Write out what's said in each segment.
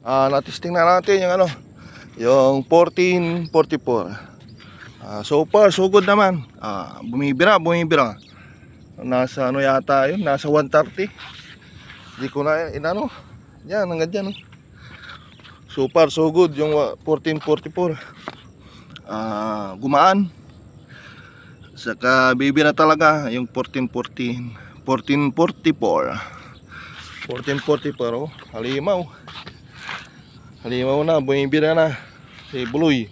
Natisting na natin yung yung 1444. So far so good naman. Bumibira. Nasa yata yun, nasa 130. Hindi ko na yan, hanggang dyan. So far so good yung 1444. Gumaan. Saka bibira talaga yung 1444. Halimaw na, bumibira na si Buloy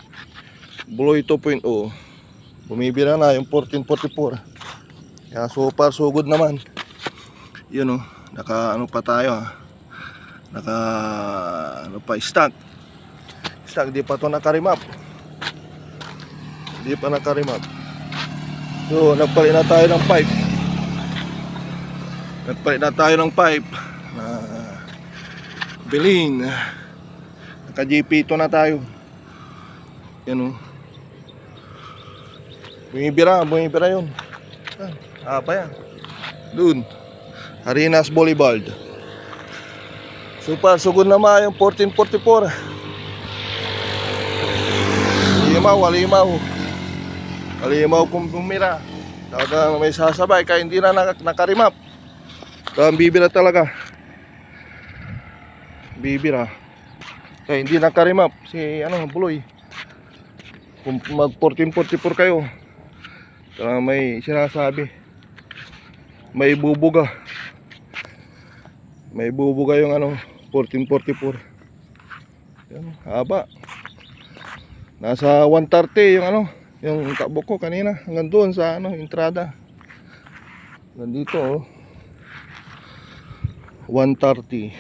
2.0. Bumibira na yung 1444. Kaya so far so good naman. Yun naka pa tayo naka stock, di pa to nakarimap. So nagpalit na tayo ng pipe na bilhin. Naka GP ito na tayo. Yan bumibira yun. Pa yan dun Arenas Boulevard. So far so good naman yung 1444. Halimaw kung bumira. Talaga may sasabay kaya hindi na nakarimap. Kaya bibira talaga. Kaya hindi nakarimap si Buloy. Kung mag 1444 kayo, talaga may sinasabi. May bubuga yung 1444. Yan, haba. Nasa 130 yung takbo ko kanina hanggang doon sa entrada. Nandito 130.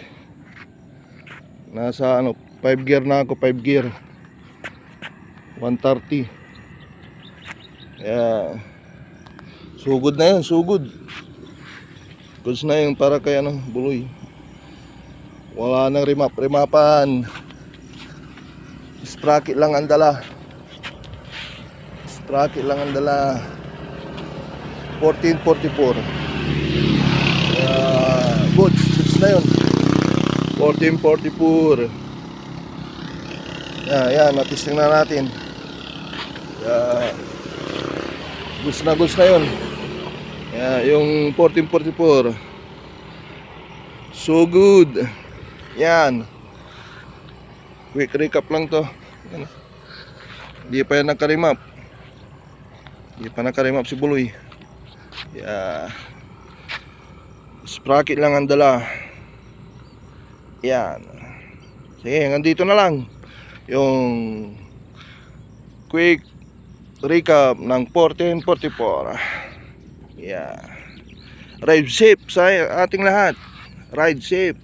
Nasa 5 gear na ako, 5 gear. 130. Sugod na yun, sugod. Goods na yun para kay Buloy. Wala nang rimapan. Sprocket lang ang dala. 1444. Goods na yun. 1444. Yan, natisting na natin. Goods na yun. Yung 1444. So good. Yan. Quick recap lang to. Hindi pa yan nakarimap. Si Buloy. Sprocket lang ang dala. Yan. Sige, hanggang dito na lang yung quick recap ng 1444. Ride safe sa ating lahat. Ride safe.